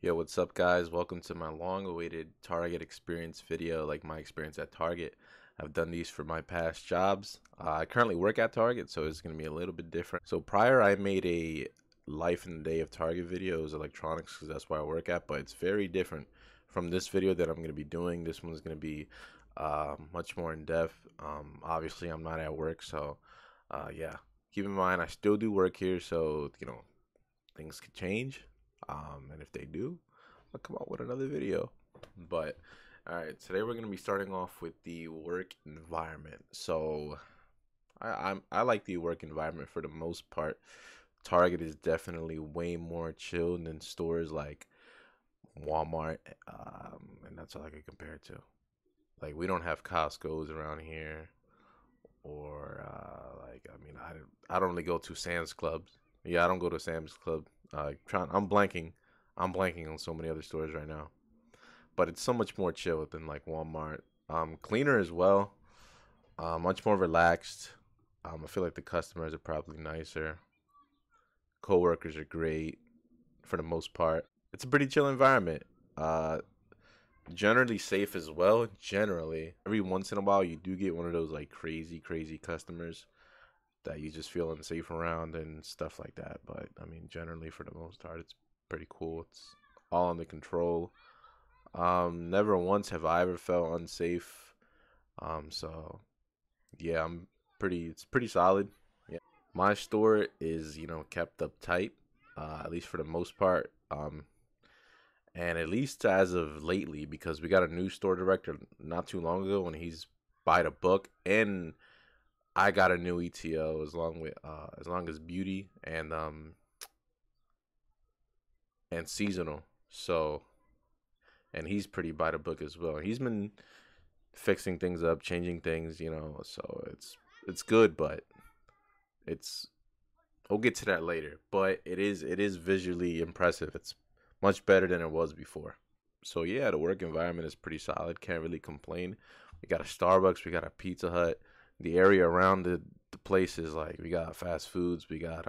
Yo, what's up, guys? Welcome to my long-awaited Target experience video, like my experience at Target. I've done these for my past jobs. I currently work at Target, so it's going to be a little bit different. So prior, I made a life in the day of Target videos, electronics, because that's where I work at, but it's very different from this video that I'm going to be doing. This one's going to be much more in depth. Obviously, I'm not at work, so yeah. Keep in mind, I still do work here, so, things could change. And if they do, I'll come out with another video. But all right, today we're gonna be starting off with the work environment. So I like the work environment for the most part. Target is definitely way more chill than stores like Walmart, and that's all I can compare it to. Like we don't have Costco's around here, or I don't really go to Sam's Clubs. Yeah, I don't go to Sam's Club. I'm blanking on so many other stores right now, but it's so much more chill than like Walmart. Cleaner as well. Much more relaxed. I feel like the customers are probably nicer. Coworkers are great for the most part. It's a pretty chill environment. Uh, Generally safe as well. Generally, every once in a while you do get one of those like crazy customers that you just feel unsafe around and stuff like that. But I mean, generally for the most part, it's pretty cool. It's all under control. Never once have I ever felt unsafe. So yeah, it's pretty solid. Yeah. My store is, kept up tight, at least for the most part. And at least as of lately, because we got a new store director not too long ago, and he's by the book, and I got a new ETO as long as beauty and seasonal. So, and he's pretty by the book as well. He's been fixing things up, changing things, so it's good, but it's we'll get to that later. But it is visually impressive. It's much better than it was before. So yeah, the work environment is pretty solid. Can't really complain. We got a Starbucks, we got a Pizza Hut. The area around the place is like we got fast foods, we got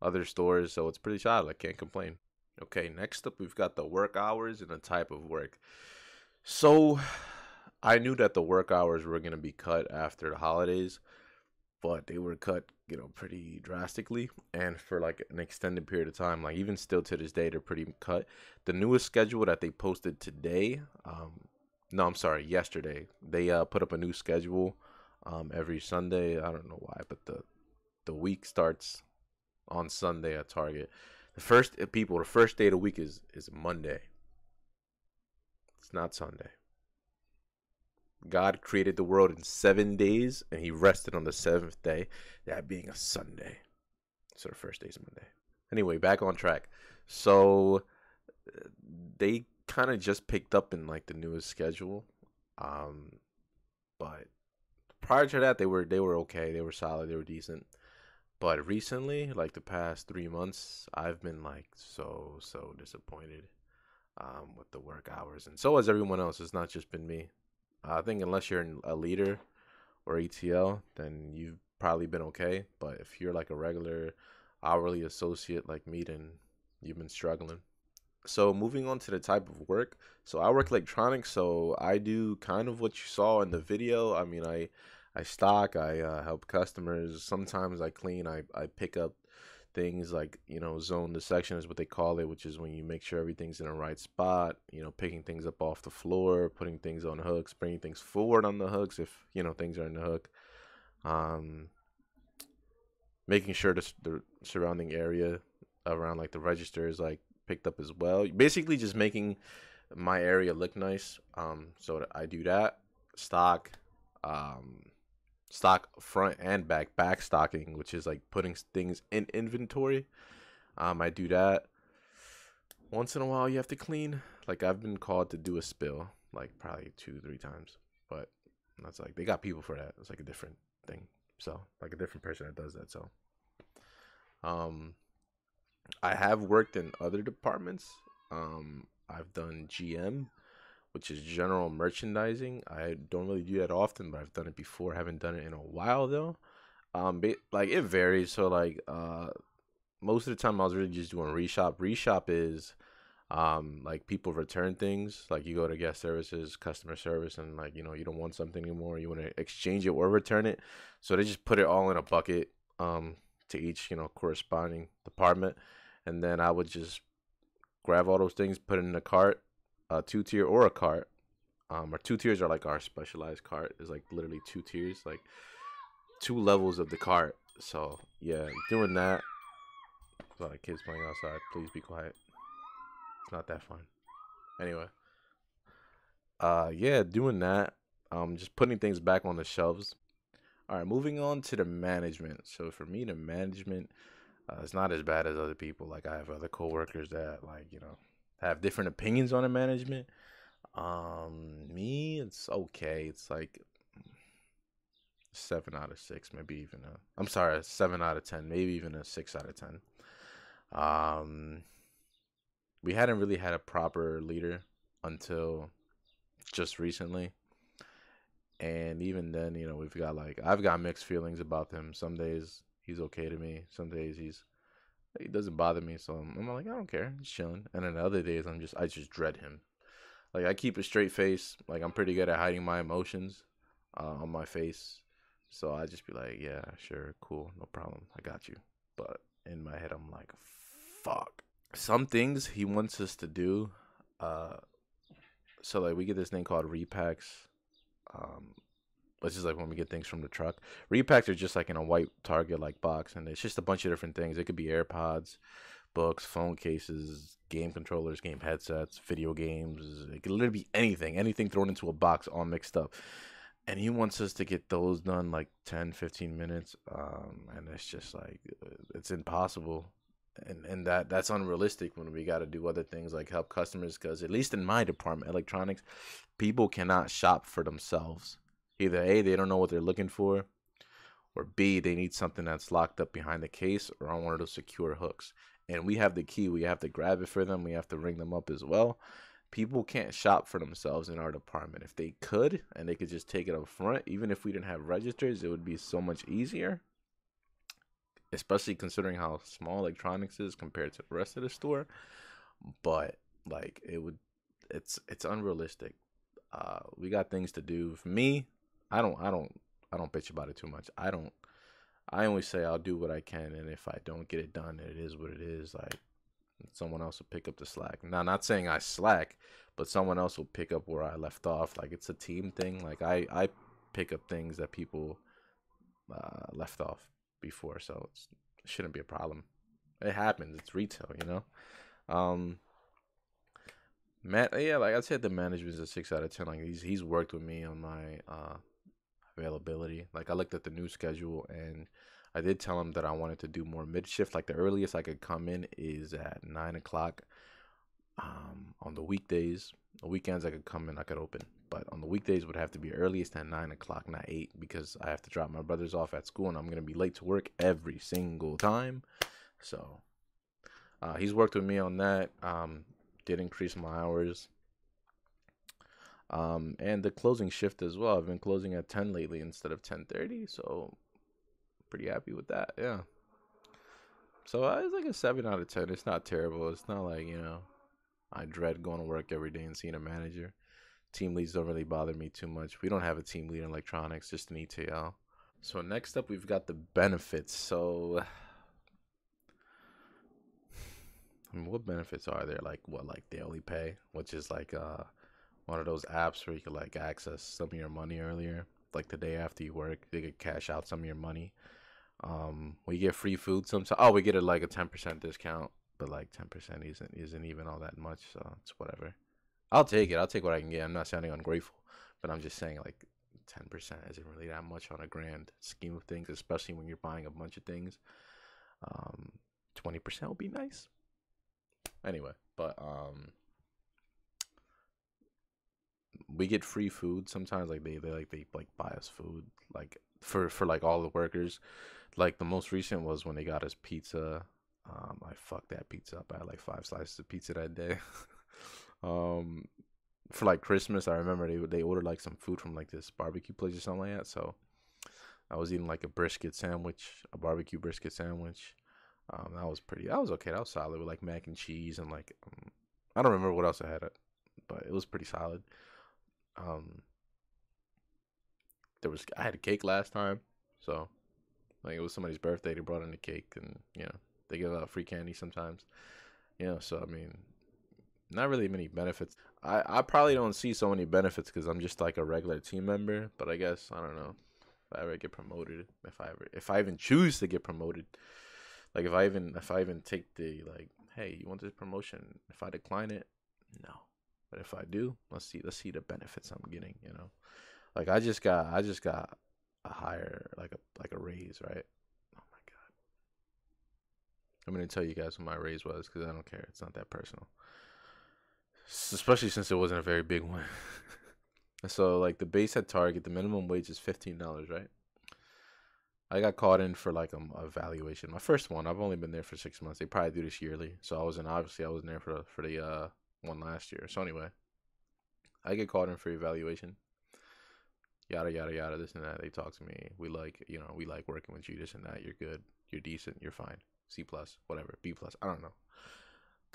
other stores, so it's pretty solid. I can't complain. Okay, next up we've got the work hours and the type of work. So I knew that the work hours were gonna be cut after the holidays, but they were cut, pretty drastically and for like an extended period of time. Like even still to this day, they're pretty cut. The newest schedule that they posted today, no, I'm sorry, yesterday, they put up a new schedule every Sunday. I don't know why, but the week starts on Sunday at Target. The first day of the week is Monday. It's not Sunday. God created the world in 7 days, and he rested on the seventh day, that being a Sunday. So the first day is Monday. Anyway, back on track. So they kind of just picked up in like the newest schedule. But prior to that, they were okay. They were solid. They were decent. But recently, like the past 3 months, I've been like so disappointed with the work hours, and so has everyone else. It's not just been me. I think unless you're a leader or ETL, then you've probably been okay. But if you're like a regular hourly associate like me, then you've been struggling. So moving on to the type of work. So I work electronics, so I do kind of what you saw in the video. I mean, I stock, I help customers. Sometimes I clean, I pick up things like, zone dissection is what they call it, which is when you make sure everything's in the right spot, picking things up off the floor, putting things on hooks, bringing things forward on the hooks if, things are in the hook. Making sure the surrounding area around like the register is like picked up as well. Basically just making my area look nice. So I do that. Stock front and back stocking, which is like putting things in inventory. I do that. Once in a while you have to clean. Like I've been called to do a spill like probably 2-3 times, but that's like they got people for that. It's like a different thing. So like a different person that does that. So I have worked in other departments. I've done GM, which is general merchandising. I don't really do that often, but I've done it before. I haven't done it in a while though. Like it varies. So like most of the time I was really just doing reshop. Reshop is Like people return things. Like you go to guest services, customer service, and like you don't want something anymore. You want to exchange it or return it. So they just put it all in a bucket to each corresponding department, and then I would just grab all those things, put it in a cart, a two tier or a cart. Our two tiers are like our specialized cart is like literally two tiers, like two levels of the cart. So yeah, doing that. There's a lot of kids playing outside. Please be quiet. It's not that fun. Anyway, yeah, doing that. Just putting things back on the shelves. All right, moving on to the management. So for me, the management, it's not as bad as other people. Like I have other coworkers that like have different opinions on the management. Me, it's okay. It's like 7 out of 6, maybe even a. I'm sorry, a 7 out of 10, maybe even a 6 out of 10. Um, we hadn't really had a proper leader until just recently, and even then, we've got like I've got mixed feelings about him. Some days he's okay to me. Some days he doesn't bother me. So I'm like I don't care, he's chilling. And then other days I just dread him. Like I keep a straight face. Like I'm pretty good at hiding my emotions on my face. So I just be like, yeah, sure, cool, no problem, I got you. But in my head, I'm like, fuck. Some things he wants us to do. Uh, so like we get this thing called repacks. Um, which is like when we get things from the truck. Repacks are just like in a white Target like box, and it's just a bunch of different things. It could be AirPods, books, phone cases, game controllers, game headsets, video games. It could literally be anything thrown into a box all mixed up. And he wants us to get those done like 10, 15 minutes. And it's just like, it's impossible. And that's unrealistic when we got to do other things like help customers. Because at least in my department, electronics, people cannot shop for themselves. Either A, they don't know what they're looking for, or B, they need something that's locked up behind the case or on one of those secure hooks. And we have the key. We have to grab it for them. We have to ring them up as well. People can't shop for themselves in our department. If they could, and they could just take it up front, even if we didn't have registers, it would be so much easier. Especially considering how small electronics is compared to the rest of the store. But like it's unrealistic. We got things to do. For me, I don't bitch about it too much. I always say I'll do what I can, and if I don't get it done, it is what it is. Like someone else will pick up the slack. Now, not saying I slack, but someone else will pick up where I left off. Like it's a team thing. Like I pick up things that people left off before, so it shouldn't be a problem. It happens. It's retail. Um, man, yeah, like I said, the management's a 6 out of 10. Like he's worked with me on my availability. Like I looked at the new schedule and I did tell him that I wanted to do more mid shift. Like the earliest I could come in is at 9 o'clock. On the weekdays, the weekends I could come in, I could open. But on the weekdays would have to be earliest at 9 o'clock, not 8, because I have to drop my brothers off at school and I'm gonna be late to work every single time. So he's worked with me on that. Did increase my hours. And the closing shift as well. I've been closing at 10 lately instead of 10:30, so pretty happy with that. Yeah. So it's like a 7 out of 10. It's not terrible. It's not like I dread going to work every day and seeing a manager. Team leads don't really bother me too much. We don't have a team lead in electronics, just an ETL. So next up, we've got the benefits. So, I mean, what benefits are there? Like what, like daily pay, which is like one of those apps where you could like access some of your money earlier, like the day after you work, they could cash out some of your money. We get free food sometimes. Oh, we get like a 10% discount, but like 10% isn't even all that much, so it's whatever. I'll take it. I'll take what I can get. I'm not sounding ungrateful, but I'm just saying like 10% isn't really that much on a grand scheme of things, especially when you're buying a bunch of things. Um, 20% would be nice. Anyway, but we get free food sometimes. Like they buy us food like for like all the workers. Like the most recent was when they got us pizza. I fucked that pizza up. I had like 5 slices of pizza that day. um, for like Christmas, I remember they ordered like some food from like this barbecue place or something like that. So I was eating like a brisket sandwich, a barbecue brisket sandwich. That was okay. That was solid with like mac and cheese and like I don't remember what else I had, but it was pretty solid. Um, I had a cake last time, so like it was somebody's birthday. They brought in a cake, and they give out free candy sometimes. So I mean, not really many benefits. I probably don't see so many benefits because I'm just like a regular team member. But I guess I don't know if I ever get promoted, if I even choose to get promoted. Like if I even take the like, hey, you want this promotion? If I decline it, no. But if I do, let's see the benefits I'm getting. Like I just got a higher like a raise, right? Oh my god. I'm gonna tell you guys what my raise was because I don't care. It's not that personal. Especially since it wasn't a very big one. So like the base at Target, the minimum wage is $15, right? I got called in for like a evaluation. My first one. I've only been there for 6 months. They probably do this yearly. So I wasn't there for the one last year. So anyway, I get called in for evaluation. Yada yada yada. This and that. They talk to me. We like working with you. This and that. You're good. You're decent. You're fine. C plus. Whatever. B plus. I don't know.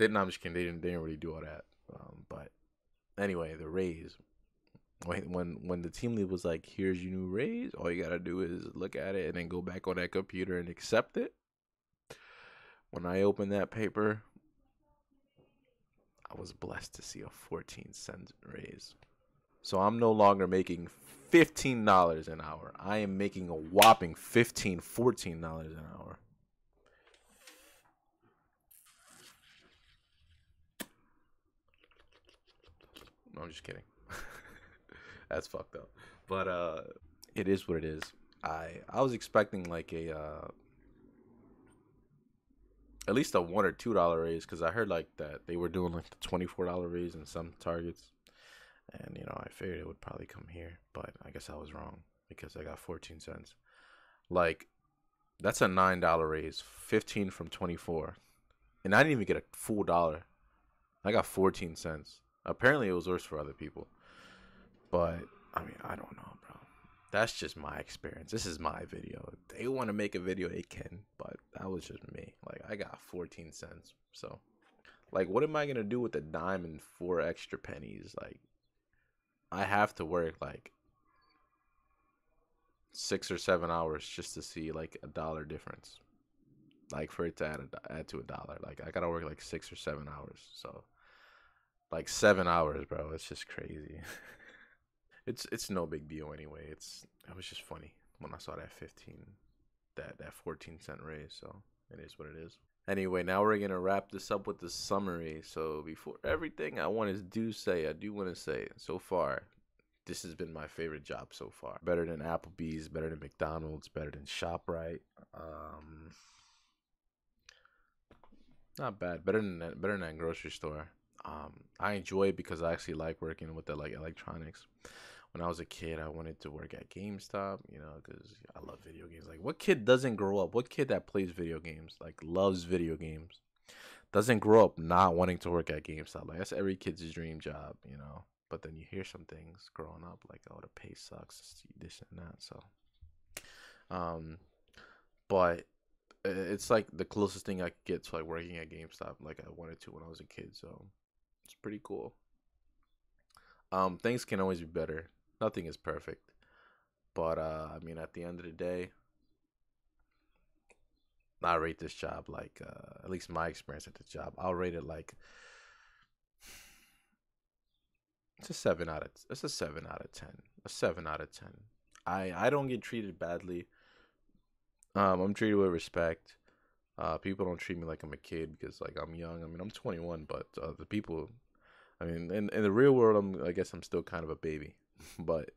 No, I'm just kidding. They didn't really do all that. But anyway, the raise. When the team lead was like, "Here's your new raise. All you gotta do is look at it and then go back on that computer and accept it." When I opened that paper, I was blessed to see a 14-cent raise. So I'm no longer making $15 an hour. I am making a whopping $14 an hour. No, I'm just kidding. That's fucked up. But it is what it is. I was expecting like a at least a $1 or $2 raise because I heard like that they were doing like the $24 raise in some targets, and I figured it would probably come here, but I guess I was wrong because I got 14 cents. Like that's a $9 raise, 15 from 24, and I didn't even get a full dollar. I got 14 cents. Apparently, it was worse for other people, but I mean, I don't know, bro. That's just my experience. This is my video. If they want to make a video, they can, but that was just me. Like, I got 14 cents. So, like, what am I going to do with a dime and 4 extra pennies? Like, I have to work like 6 or 7 hours just to see like $1 difference. Like, for it to add to $1. Like, I got to work like 6 or 7 hours. So, like 7 hours, bro. It's just crazy. It's no big deal anyway. It was just funny when I saw that 14-cent raise. So it is what it is. Anyway, now we're gonna wrap this up with the summary. So before everything, I do want to say, so far, this has been my favorite job so far. Better than Applebee's, better than McDonald's, better than ShopRite. Not bad. Better than that grocery store. I enjoy it because I actually like working with the like electronics. When I was a kid, I wanted to work at GameStop, because I love video games. Like, what kid doesn't grow up? What kid that plays video games, like, loves video games, doesn't grow up not wanting to work at GameStop? Like, that's every kid's dream job. But then you hear some things growing up, like, oh, the pay sucks, this and that. So, but it's like the closest thing I could get to like working at GameStop, like I wanted to when I was a kid. So it's pretty cool. Things can always be better. Nothing is perfect. But I mean, at the end of the day, I rate this job like at least my experience at the job. I'll rate it like it's a 7 out of 10. A 7 out of 10. I don't get treated badly. I'm treated with respect. People don't treat me like I'm a kid because like I'm young. I mean, I'm 21, but the people, I mean, in the real world, I guess I'm still kind of a baby. But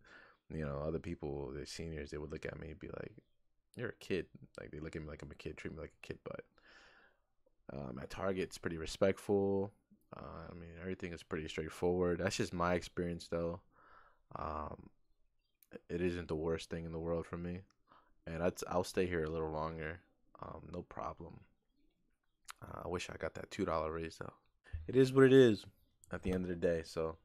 other people, the seniors, they would look at me and be like, "You're a kid." Like they look at me like I'm a kid, treat me like a kid. But at Target, it's pretty respectful. I mean, everything is pretty straightforward. That's just my experience, though. Um, it isn't the worst thing in the world for me, and I'll stay here a little longer. No problem. I wish I got that $2 raise though. It is what it is at the end of the day. So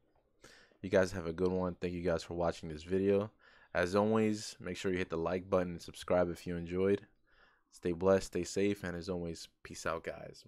you guys have a good one. Thank you guys for watching this video. As always, make sure you hit the like button and subscribe if you enjoyed. Stay blessed, stay safe, and as always, peace out, guys.